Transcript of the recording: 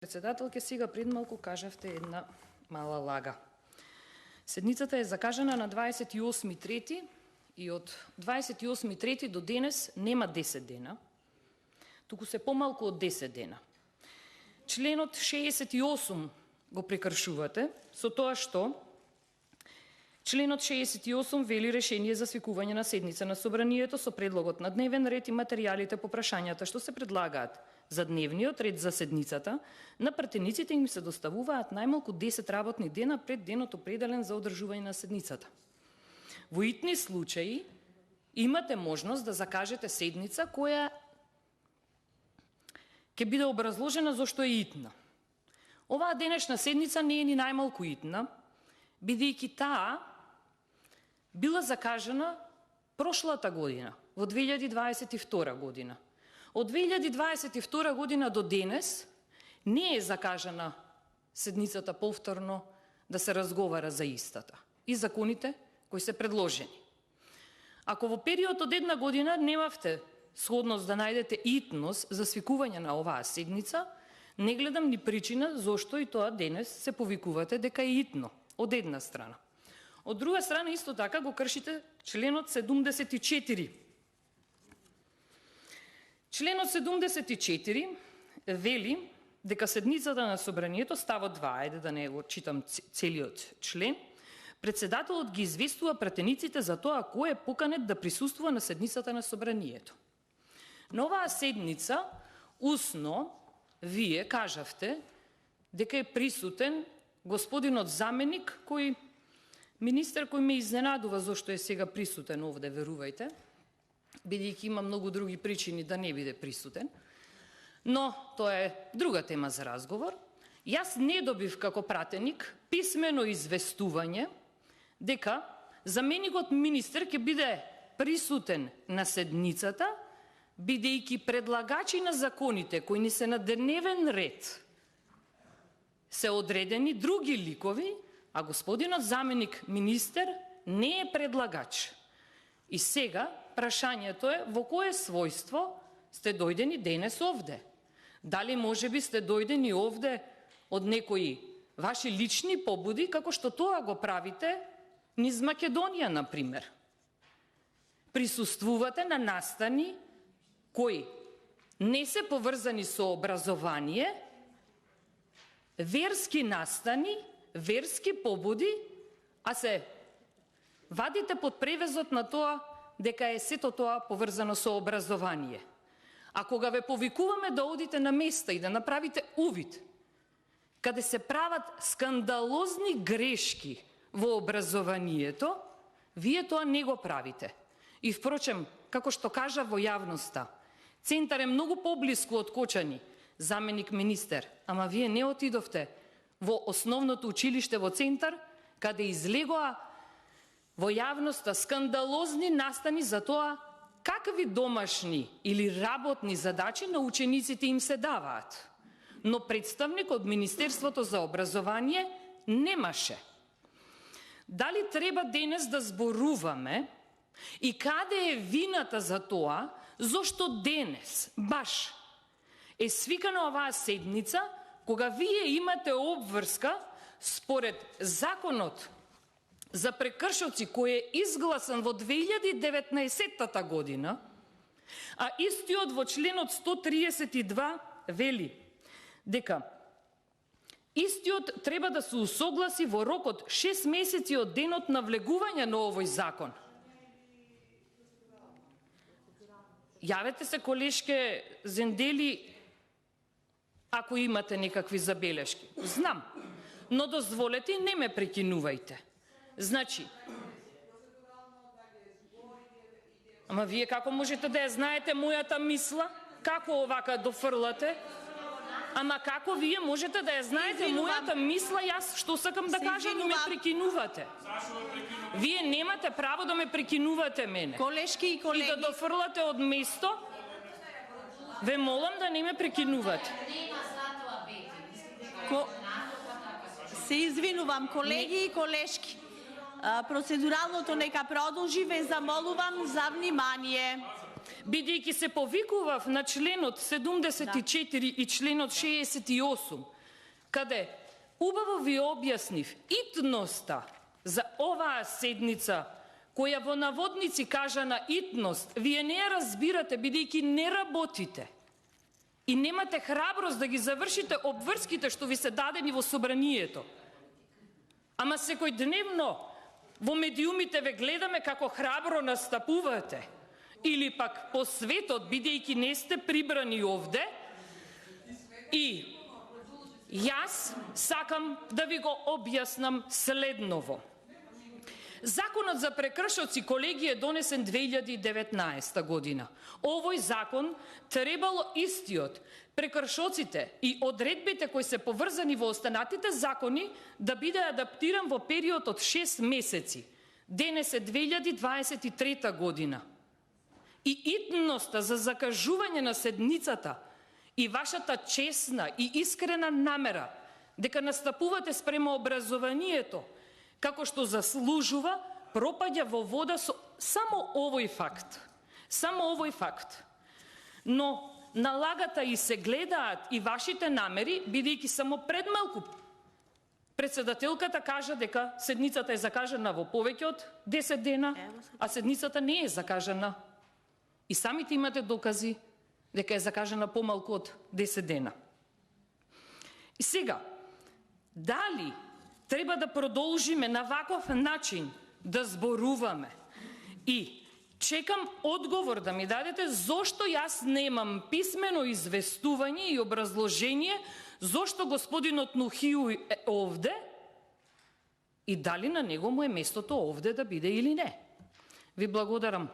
Председателке, сега пред малку кажавте една мала лага. Седницата е закажана на 28.3 и од 28.3 до денес нема 10 дена, туку се помалку од 10 дена. Членот 68 го прекршувате, со тоа што членот 68 вели решение за свикување на седница на собранието со предлогот на дневен ред и материјалите по прашањата што се предлагаат за дневниот ред за седницата, на пратениците им се доставуваат најмалку 10 работни дена пред денот определен за одржување на седницата. Во итни случаи имате можност да закажете седница која ќе биде образложена зошто е итна. Оваа денешна седница не е ни најмалку итна, бидејќи таа била закажана прошлата година, во 2022 година. Од 2022 година до денес не е закажана седницата повторно да се разговара за истата и законите кои се предложени. Ако во период од една година немавте сходност да најдете итност за свикување на оваа седница, не гледам ни причина зошто и тоа денес се повикувате дека е итно, од една страна. Од друга страна, исто така го кршите членот 74. Членот 74 вели дека седницата на собранието, ставот 2, ајде да не го читам целиот член, председателот ги известува пратениците за тоа кој е поканет да присуствува на седницата на собранието. На оваа седница, усно, вие кажавте дека е присутен господинот заменик, министер кој ме изненадува зошто е сега присутен овде, верувајте, бидејќи има многу други причини да не биде присутен, но тоа е друга тема за разговор. Јас не добив како пратеник писмено известување дека заменикот министер ќе биде присутен на седницата, бидејќи предлагачи на законите кои ни се на дневен ред се одредени други ликови, а господинот заменик министер не е предлагач. И сега прашањето е во кое својство сте дојдени денес овде? Дали можеби сте дојдени овде од некои ваши лични побуди, како што тоа го правите низ Македонија, например? Присуствувате на настани кои не се поврзани со образование, верски настани, верски побуди, а се вадите под превезот на тоа дека е сето тоа поврзано со образование. А кога ве повикуваме да одите на места и да направите увид, каде се прават скандалозни грешки во образованието, вие тоа не го правите. И впрочем, како што кажа во јавноста, центар е многу поблиску од Кочани, заменик министер, ама вие не отидовте во основното училиште во центар, каде излегоа во јавноста скандалозни настани за тоа какви домашни или работни задачи на учениците им се даваат. Но представник од Министерството за образование немаше. Дали треба денес да зборуваме и каде е вината за тоа, зошто денес баш е свикана оваа седница, кога вие имате обврска според законот за прекршоци кој е изгласан во 2019 година, а истиот во членот 132 вели дека истиот треба да се усогласи во рок од 6 месеци од денот на влегување на овој закон. Јавете се, колешке Зендели, ако имате некакви забелешки. Знам, но дозволете и не ме прекинувајте. Значи, ама вие како можете да ја знаете мојата мисла? Како овака дофрлате? Ама како вие можете да ја знаете мојата мисла? Јас што сакам да кажам и ме прекинувате? Вие немате право да ме прекинувате мене. Колешки и колеги. И да дофрлате од место. Ве молам да не ме прекинувате. Се извинувам, колеги и колешки. Процедуралното нека продолжи, ве замолувам за внимание. бидејќи се повикував на членот 74 и членот 68, каде убаво ви објаснив итноста за оваа седница, која во наводници кажана итност, вие не ја разбирате бидејќи не работите и немате храброст да ги завршите обврските што ви се дадени во собранието. Ама секојдневно во медиумите ве гледаме како храбро настапувате, или пак по светот, бидејќи не сте прибрани овде, и јас сакам да ви го објаснам следново. Законот за прекршоци, колеги, е донесен 2019 година. Овој закон требало истиот, прекршоците и одредбите кои се поврзани во останатите закони да биде адаптиран во период од 6 месеци. Денес е 2023 година. И итноста за закажување на седницата и вашата чесна и искрена намера дека настапувате спрема образованието како што заслужува, пропаѓа во вода со само овој факт. Само овој факт. Но налагата и се гледаат и вашите намери, бидејќи само пред малку председателката кажа дека седницата е закажана во повеќе од 10 дена, а седницата не е закажана. И самите имате докази дека е закажана помалку од 10 дена. И сега, дали треба да продолжиме на ваков начин да зборуваме? И чекам одговор да ми дадете зошто јас немам писмено известување и образложение зошто господинот Нухију е овде и дали на него му е местото овде да биде или не. Ви благодарам.